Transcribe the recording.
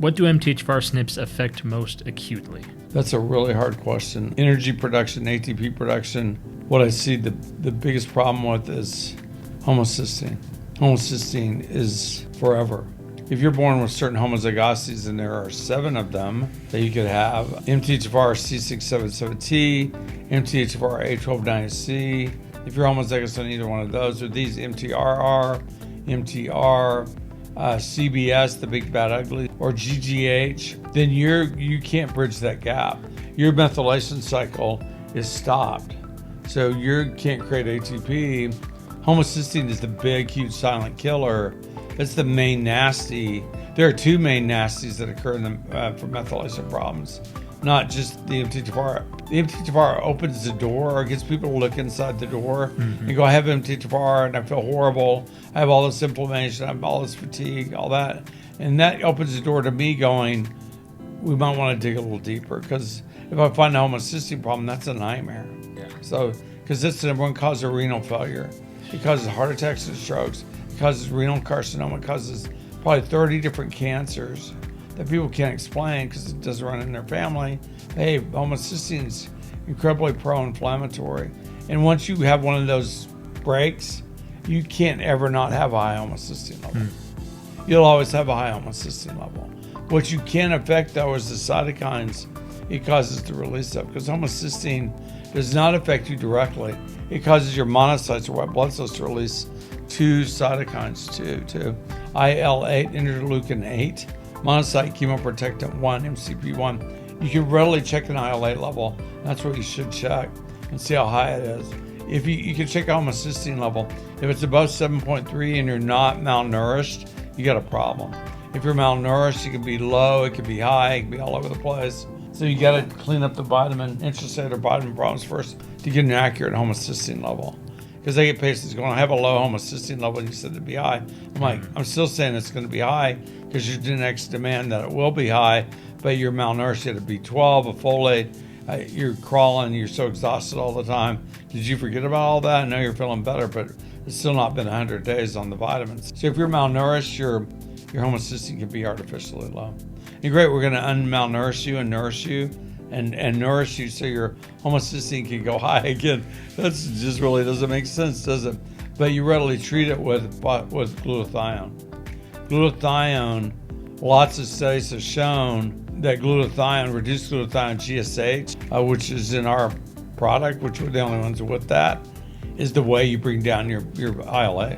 What do MTHFR SNPs affect most acutely? That's a really hard question. Energy production, ATP production. What I see the biggest problem with is homocysteine. Homocysteine is forever. If you're born with certain homozygosities, and there are 7 of them that you could have, MTHFR C677T, MTHFR A1290C. If you're homozygous on either one of those, or these MTRR, MTR, CBS, the big bad ugly, or GGH, then you can't bridge that gap. Your methylation cycle is stopped. So you can't create ATP. Homocysteine is the big, huge silent killer. That's the main nasty. There are 2 main nasties that occur for methylation problems, not just the MTHFR. The MTHFR opens the door, or gets people to look inside the door and go, I have MTHFR and I feel horrible. I have all this inflammation, I have all this fatigue, all that. And that opens the door to me going, we might want to dig a little deeper, because if I find a homocysteine problem, that's a nightmare. Yeah. So, because it's the number 1 cause of renal failure. It causes heart attacks and strokes. It causes renal carcinoma. It causes probably 30 different cancers that people can't explain because it doesn't run in their family. Hey, homocysteine is incredibly pro-inflammatory. And once you have one of those breaks, you can't ever not have a high homocysteine level. You'll always have a high homocysteine level. What you can affect, though, is the cytokines it causes the release of, because homocysteine does not affect you directly. It causes your monocytes, or white blood cells, to release 2 cytokines too. IL-8, interleukin 8, monocyte chemoprotectant 1, MCP1. You can readily check an IL-8 level. That's what you should check and see how high it is. If you can check homocysteine level. If it's above 7.3 and you're not malnourished, you got a problem. If you're malnourished, it can be low, it can be high, it can be all over the place. So you got to clean up the intracellular vitamin problems first to get an accurate homocysteine level. Because I get patients going, I have a low homocysteine level, and you said it'd be high. I'm like, I'm still saying it's going to be high because your genetics demand that it will be high, but you're malnourished at a B12, a folate, you're crawling, you're so exhausted all the time. Did you forget about all that? I know you're feeling better, but it's still not been 100 days on the vitamins. So if you're malnourished, your homocysteine can be artificially low. And great, we're going to unmalnourish you and nourish you and nourish you so your homocysteine can go high again. That just really doesn't make sense, does it? But you readily treat it with glutathione. Glutathione, lots of studies have shown that glutathione, reduced glutathione GSH, which is in our product, which we're the only ones with that, is the way you bring down your IL-8.